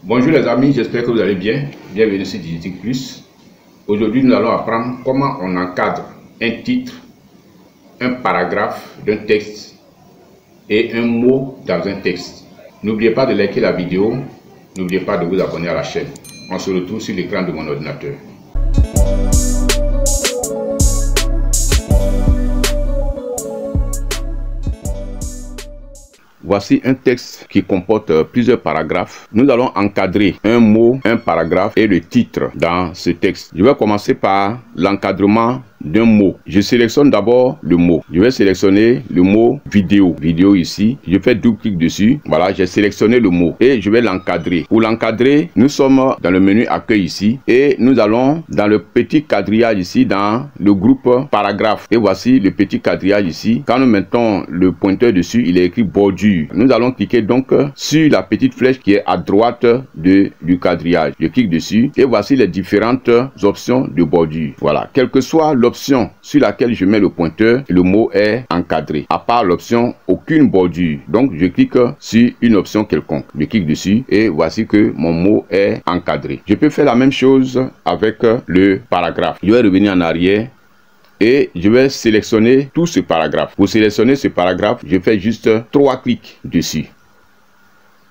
Bonjour les amis, j'espère que vous allez bien. Bienvenue sur Digitique Plus. Aujourd'hui, nous allons apprendre comment on encadre un titre, un paragraphe d'un texte et un mot dans un texte. N'oubliez pas de liker la vidéo, n'oubliez pas de vous abonner à la chaîne. On se retrouve sur l'écran de mon ordinateur. Voici un texte qui comporte plusieurs paragraphes. Nous allons encadrer un mot, un paragraphe et le titre dans ce texte. Je vais commencer par l'encadrement d'un mot. Je sélectionne d'abord le mot. Je vais sélectionner le mot vidéo. Vidéo ici. Je fais double clic dessus. Voilà, j'ai sélectionné le mot et je vais l'encadrer. Pour l'encadrer, nous sommes dans le menu accueil ici et nous allons dans le petit quadrillage ici dans le groupe paragraphe. Et voici le petit quadrillage ici. Quand nous mettons le pointeur dessus, il est écrit bordure. Nous allons cliquer donc sur la petite flèche qui est à droite du quadrillage. Je clique dessus et voici les différentes options de bordure. Voilà, quelle que soit l'option sur laquelle je mets le pointeur, le mot est encadré. À part l'option aucune bordure. Donc je clique sur une option quelconque. Je clique dessus et voici que mon mot est encadré. Je peux faire la même chose avec le paragraphe. Je vais revenir en arrière et je vais sélectionner tout ce paragraphe. Pour sélectionner ce paragraphe, je fais juste 3 clics dessus.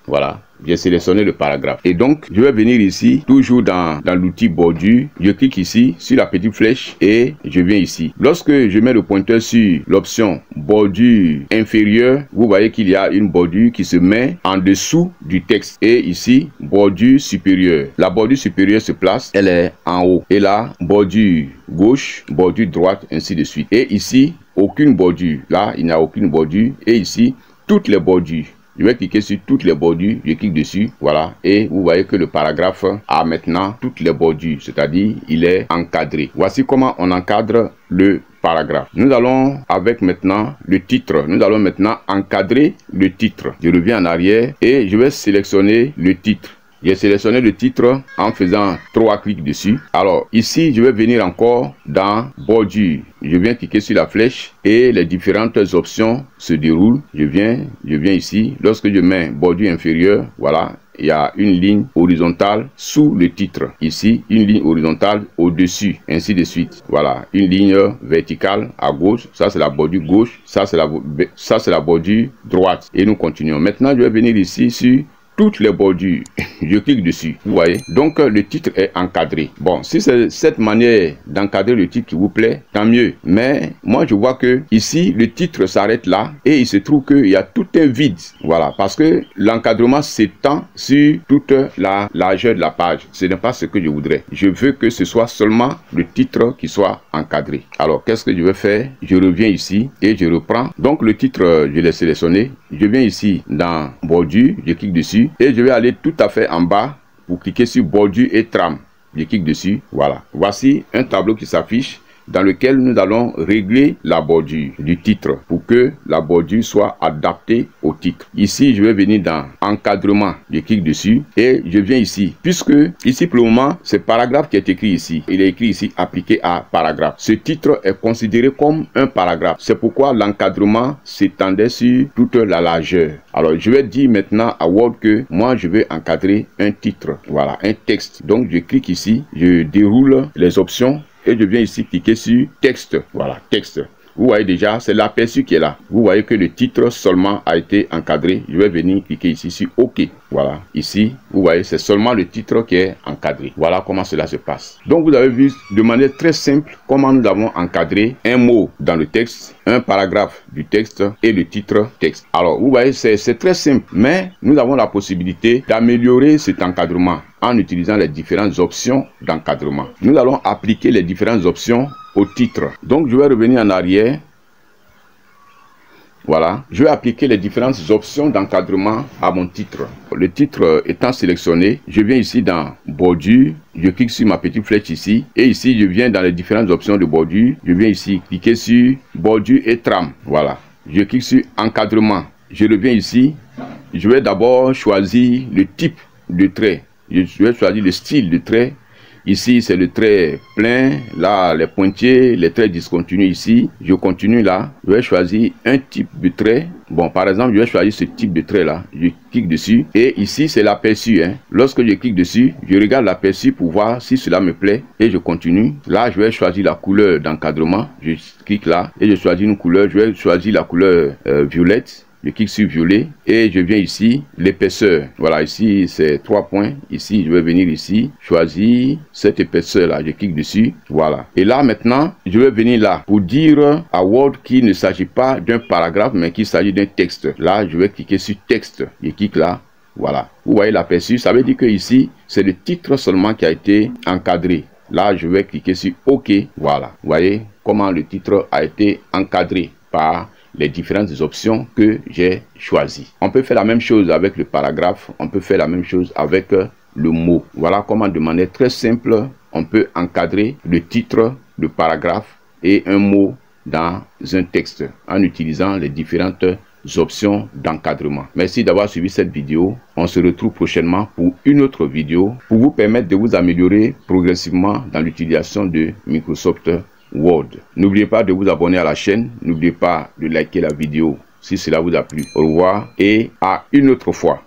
Voilà, j'ai sélectionné le paragraphe. Et donc, je vais venir ici, toujours dans l'outil bordure. Je clique ici sur la petite flèche et je viens ici. Lorsque je mets le pointeur sur l'option bordure inférieure, vous voyez qu'il y a une bordure qui se met en dessous du texte. Et ici, bordure supérieure. La bordure supérieure se place, elle est en haut. Et là, bordure gauche, bordure droite, ainsi de suite. Et ici, aucune bordure. Là, il n'y a aucune bordure. Et ici, toutes les bordures. Je vais cliquer sur toutes les bordures, je clique dessus, voilà, et vous voyez que le paragraphe a maintenant toutes les bordures, c'est-à-dire il est encadré. Voici comment on encadre le paragraphe. Nous allons avec maintenant le titre, nous allons maintenant encadrer le titre. Je reviens en arrière et je vais sélectionner le titre. J'ai sélectionné le titre en faisant 3 clics dessus. Alors ici, je vais venir encore dans bordure. Je viens cliquer sur la flèche et les différentes options se déroulent. Je viens ici. Lorsque je mets bordure inférieure, voilà, il y a une ligne horizontale sous le titre. Ici, une ligne horizontale au-dessus, ainsi de suite. Voilà, une ligne verticale à gauche. Ça, c'est la bordure gauche. Ça, c'est la bordure droite. Et nous continuons. Maintenant, je vais venir ici sur toutes les bordures. Je clique dessus, vous voyez. Donc le titre est encadré. Bon, si c'est cette manière d'encadrer le titre qui vous plaît, tant mieux. Mais moi je vois que ici le titre s'arrête là et il se trouve qu'il y a tout un vide. Voilà, parce que l'encadrement s'étend sur toute la largeur de la page. Ce n'est pas ce que je voudrais. Je veux que ce soit seulement le titre qui soit encadré. Alors qu'est-ce que je vais faire? Je reviens ici et je reprends. Donc le titre, je l'ai sélectionné. Je viens ici dans bordure, je clique dessus et je vais aller tout à fait en bas pour cliquer sur bordure et trame. Je clique dessus, voilà. Voici un tableau qui s'affiche dans lequel nous allons régler la bordure du titre pour que la bordure soit adaptée au titre. Ici, je vais venir dans encadrement, je clique dessus et je viens ici. Puisque ici pour le moment, c'est paragraphe qui est écrit ici. Il est écrit ici appliqué à paragraphe. Ce titre est considéré comme un paragraphe. C'est pourquoi l'encadrement s'étendait sur toute la largeur. Alors, je vais dire maintenant à Word que moi, je vais encadrer un titre. Voilà, un texte. Donc, je clique ici, je déroule les options. Et je viens ici cliquer sur texte. Voilà, texte. Vous voyez déjà, c'est l'aperçu qui est là. Vous voyez que le titre seulement a été encadré. Je vais venir cliquer ici sur OK. Voilà, ici, vous voyez, c'est seulement le titre qui est encadré. Voilà comment cela se passe. Donc, vous avez vu de manière très simple comment nous avons encadré un mot dans le texte, un paragraphe du texte et le titre texte. Alors, vous voyez, c'est très simple, mais nous avons la possibilité d'améliorer cet encadrement en utilisant les différentes options d'encadrement. Nous allons appliquer les différentes options au titre. Donc, je vais revenir en arrière. Voilà, je vais appliquer les différentes options d'encadrement à mon titre. Le titre étant sélectionné, je viens ici dans bordure, je clique sur ma petite flèche ici, et ici je viens dans les différentes options de bordure, je viens ici cliquer sur bordure et trame. Voilà, je clique sur encadrement, je reviens ici, je vais d'abord choisir le type de trait, je vais choisir le style de trait, Ici, c'est le trait plein. Là, les pointillés, les traits discontinus ici. Je continue là. Je vais choisir un type de trait. Bon, par exemple, je vais choisir ce type de trait là. Je clique dessus. Et ici, c'est l'aperçu. Lorsque je clique dessus, je regarde l'aperçu pour voir si cela me plaît. Et je continue. Là, je vais choisir la couleur d'encadrement. Je clique là et je choisis une couleur. Je vais choisir la couleur violette. Je clique sur violet et je viens ici, l'épaisseur. Voilà, ici c'est 3 points. Ici, je vais venir ici, choisir cette épaisseur là. Je clique dessus. Voilà. Et là maintenant, je vais venir là pour dire à Word qu'il ne s'agit pas d'un paragraphe, mais qu'il s'agit d'un texte. Là, je vais cliquer sur texte. Je clique là. Voilà. Vous voyez l'aperçu. Ça veut dire que ici, c'est le titre seulement qui a été encadré. Là, je vais cliquer sur OK. Voilà. Vous voyez comment le titre a été encadré par les différentes options que j'ai choisies. On peut faire la même chose avec le paragraphe, on peut faire la même chose avec le mot. Voilà comment de manière très simple, on peut encadrer le titre, le paragraphe et un mot dans un texte en utilisant les différentes options d'encadrement. Merci d'avoir suivi cette vidéo. On se retrouve prochainement pour une autre vidéo pour vous permettre de vous améliorer progressivement dans l'utilisation de Microsoft Word. N'oubliez pas de vous abonner à la chaîne. N'oubliez pas de liker la vidéo si cela vous a plu. Au revoir et à une autre fois.